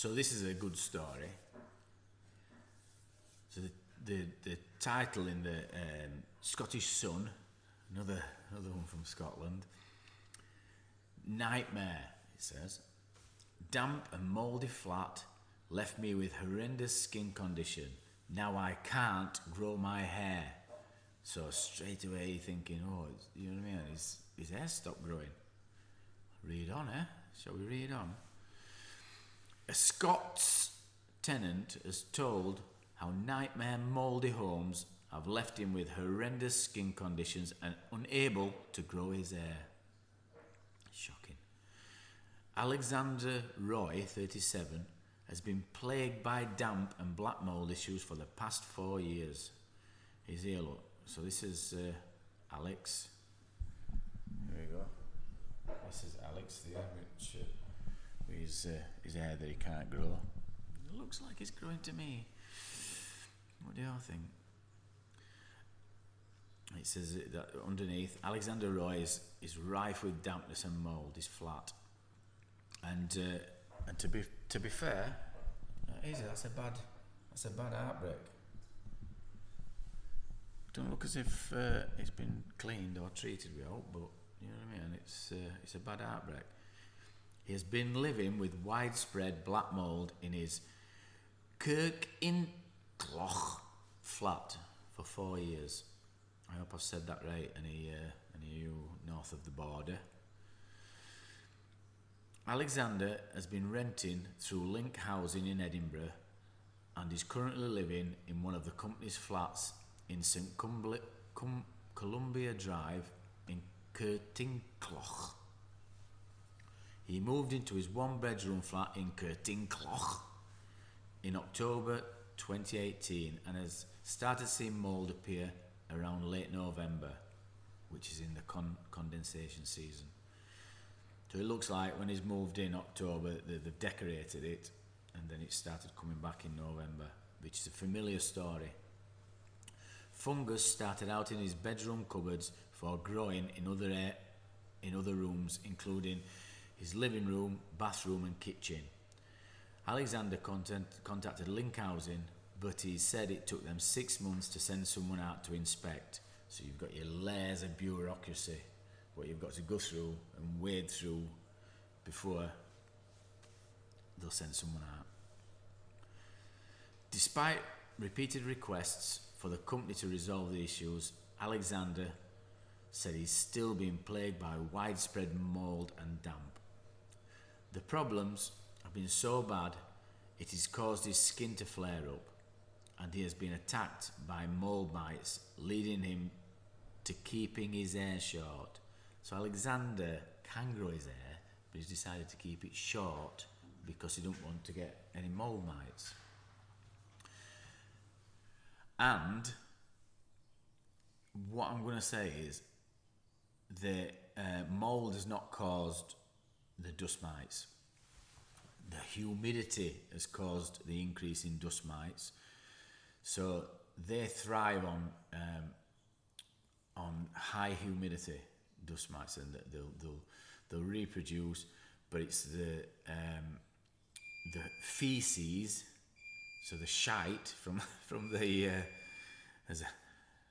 So this is a good story. So the title in the Scottish Sun, another one from Scotland. Nightmare, it says. Damp and mouldy flat left me with horrendous skin condition. Now I can't grow my hair. So straight away you're thinking, oh, you know what I mean? His hair stopped growing. Read on, eh? Shall we read on? A Scots tenant has told how nightmare mouldy homes have left him with horrendous skin conditions and unable to grow his hair. Shocking. Alexander Roy, 37, has been plagued by damp and black mould issues for the past 4 years. He's here, look. So this is Alex. Here we go. This is Alex there, which his hair that he can't grow. It looks like it's growing to me. What do y'all think? It says that underneath, Alexander Roy is rife with dampness and mould. He's flat, and to be fair, that's a bad heartbreak. Don't look as if it's been cleaned or treated, we hope, but you know what I mean. It's a bad heartbreak. He has been living with widespread black mould in his Kirkinloch flat for 4 years. I hope I've said that right. Any you north of the border. Alexander has been renting through Link Housing in Edinburgh and is currently living in one of the company's flats in St Columbia Drive in Kirkinloch. He moved into his one-bedroom flat in Kirkinloch in October 2018 and has started seeing mould appear around late November, which is in the condensation season. So it looks like when he's moved in October, they've decorated it, and then it started coming back in November, which is a familiar story. Fungus started out in his bedroom cupboards for growing in other rooms, including his living room, bathroom, and kitchen. Alexander contacted Link Housing, but he said it took them 6 months to send someone out to inspect. So you've got your layers of bureaucracy, what you've got to go through and wade through before they'll send someone out. Despite repeated requests for the company to resolve the issues, Alexander said he's still being plagued by widespread mould and damp. The problems have been so bad it has caused his skin to flare up, and he has been attacked by mould mites, leading him to keeping his hair short. So Alexander can grow his hair, but he's decided to keep it short because he don't want to get any mould mites. And what I'm going to say is the mould has not caused the dust mites. The humidity has caused the increase in dust mites. So they thrive on high humidity dust mites, and they'll reproduce. But it's the feces, so the shite from the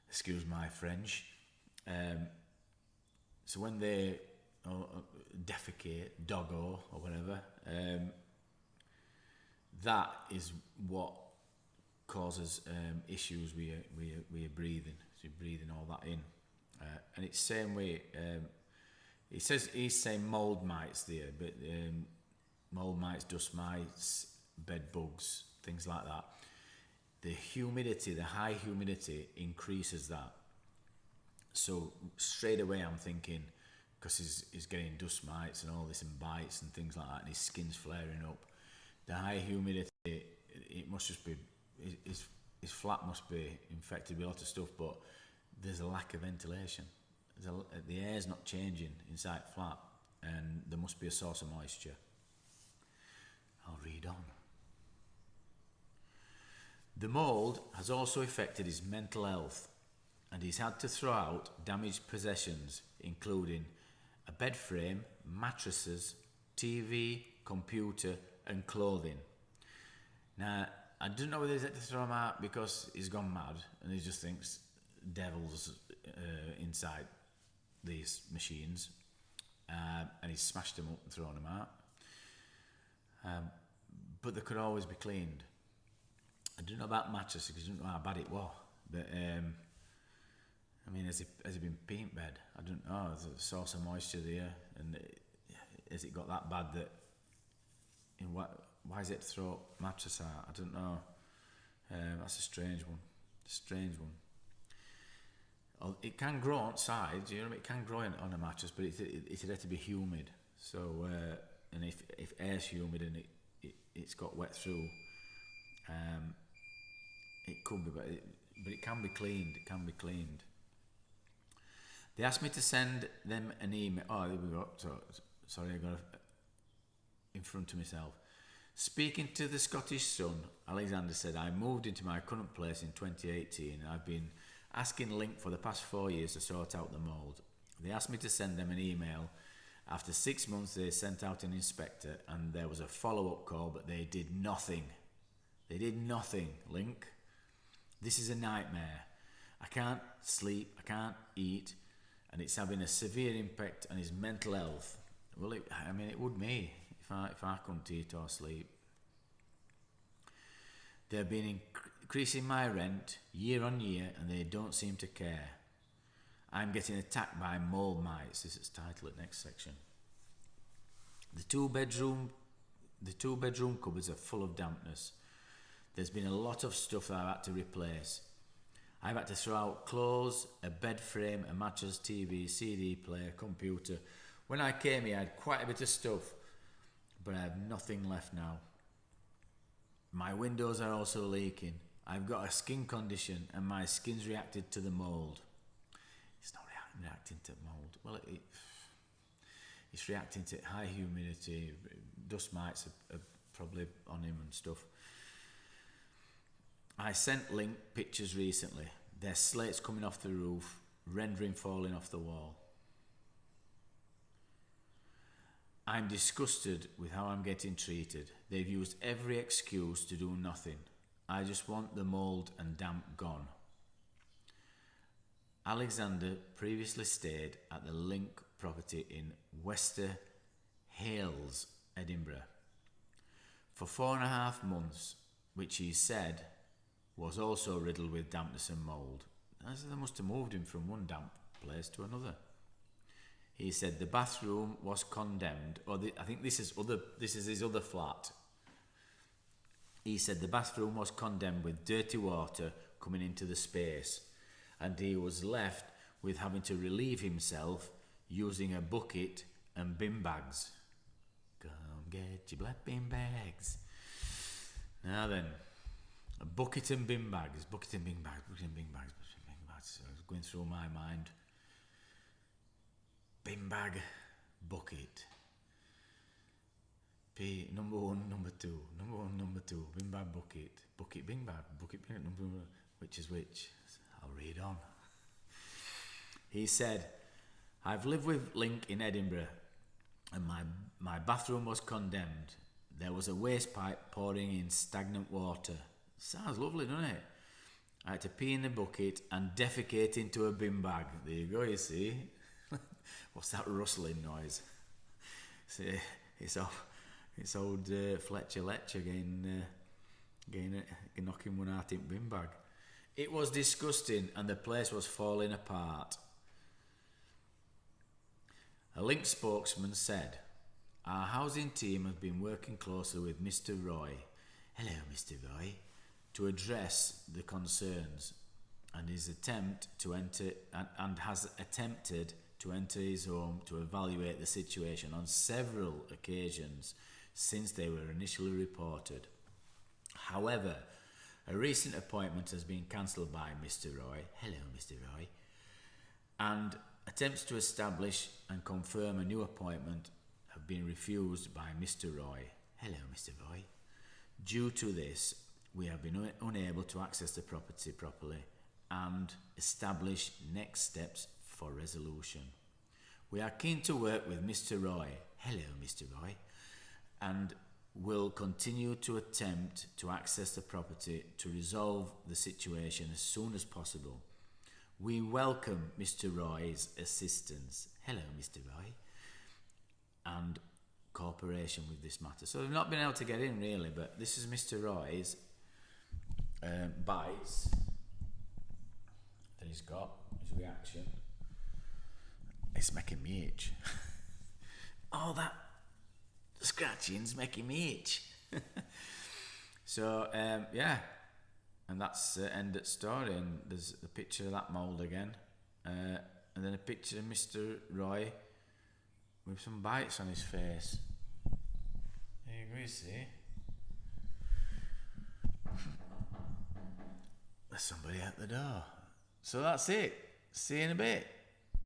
excuse my French. So when they defecate, doggo or whatever, that is what causes issues with your breathing. So you're breathing all that in, and it's same way. He's saying mould mites there, but mould mites, dust mites, bed bugs, things like that. The humidity, the high humidity, increases that. So straight away I'm thinking, because he's getting dust mites and all this and bites and things like that, and his skin's flaring up. The high humidity, it must just be, his flat must be infected with a lot of stuff, but there's a lack of ventilation. The air's not changing inside flat, and there must be a source of moisture. I'll read on. The mould has also affected his mental health, and he's had to throw out damaged possessions, including a bed frame, mattresses, TV, computer, and clothing. Now, I don't know whether he's had to throw him out because he's gone mad and he just thinks devils inside these machines, and he's smashed them up and thrown them out. But they could always be cleaned. I don't know about mattresses because I don't know how bad it was, but I mean, has it been paint bed? I don't know. There's a source of moisture there, and has it got that bad that? Why is it to throw mattress out? I don't know. That's a strange one. It can grow outside. You know, it can grow on a mattress, but it had to be humid. So, and if air's humid and it's got wet through, it could be, but it can be cleaned. It can be cleaned. They asked me to send them an email. Oh, there we go. Sorry, I got in front of myself. Speaking to the Scottish Sun, Alexander said, I moved into my current place in 2018 and I've been asking Link for the past 4 years to sort out the mould. They asked me to send them an email. After 6 months, they sent out an inspector and there was a follow-up call, but they did nothing. They did nothing, Link. This is a nightmare. I can't sleep, I can't eat, and it's having a severe impact on his mental health. Well, it would me if I couldn't eat or sleep. They've been increasing my rent year on year and they don't seem to care. I'm getting attacked by mould mites. This is titled next section. The two bedroom cupboards are full of dampness. There's been a lot of stuff that I've had to replace. I've had to throw out clothes, a bed frame, a mattress, TV, CD player, computer. When I came here, I had quite a bit of stuff, but I have nothing left now. My windows are also leaking. I've got a skin condition and my skin's reacted to the mould. It's not reacting to mould. Well, it's reacting to high humidity. Dust mites are probably on him and stuff. I sent Link pictures recently. There's slates coming off the roof, rendering falling off the wall. I'm disgusted with how I'm getting treated. They've used every excuse to do nothing. I just want the mould and damp gone. Alexander previously stayed at the Link property in Wester Hales, Edinburgh, for 4.5 months, which he said was also riddled with dampness and mould. They must have moved him from one damp place to another. He said the bathroom was condemned, I think this is his other flat. He said the bathroom was condemned with dirty water coming into the space, and he was left with having to relieve himself using a bucket and bin bags. Come get your black bin bags. Now then, a bucket and bin bags. So it's going through my mind. Bin bag, bucket. Number one, number two. Bin bag, bucket. Bucket, bin bag. Bucket, bin bag. Number one. Which is which? I'll read on. He said, I've lived with Link in Edinburgh and my bathroom was condemned. There was a waste pipe pouring in stagnant water. Sounds lovely, doesn't it? I had to pee in the bucket and defecate into a bin bag. There you go, you see. What's that rustling noise? See, it's old Fletcher Letcher knocking one out in bin bag. It was disgusting and the place was falling apart. A Link spokesman said, our housing team has been working closely with Mr. Roy. Hello, Mr. Roy. To address the concerns and has attempted to enter his home to evaluate the situation on several occasions since they were initially reported. However, a recent appointment has been cancelled by Mr. Roy. Hello, Mr. Roy. And attempts to establish and confirm a new appointment have been refused by Mr. Roy. Hello, Mr. Roy. Due to this, we have been unable to access the property properly and establish next steps for resolution. We are keen to work with Mr. Roy. Hello, Mr. Roy. And will continue to attempt to access the property to resolve the situation as soon as possible. We welcome Mr. Roy's assistance. Hello, Mr. Roy. And cooperation with this matter. So they've not been able to get in really, but this is Mr. Roy's bites that he's got, his reaction. It's making me itch. Oh, that scratching's making me itch. So, yeah. And that's the end of the story. And there's a picture of that mould again. And then a picture of Mr. Roy with some bites on his face. There you go, see? There's somebody at the door. So that's it. See you in a bit.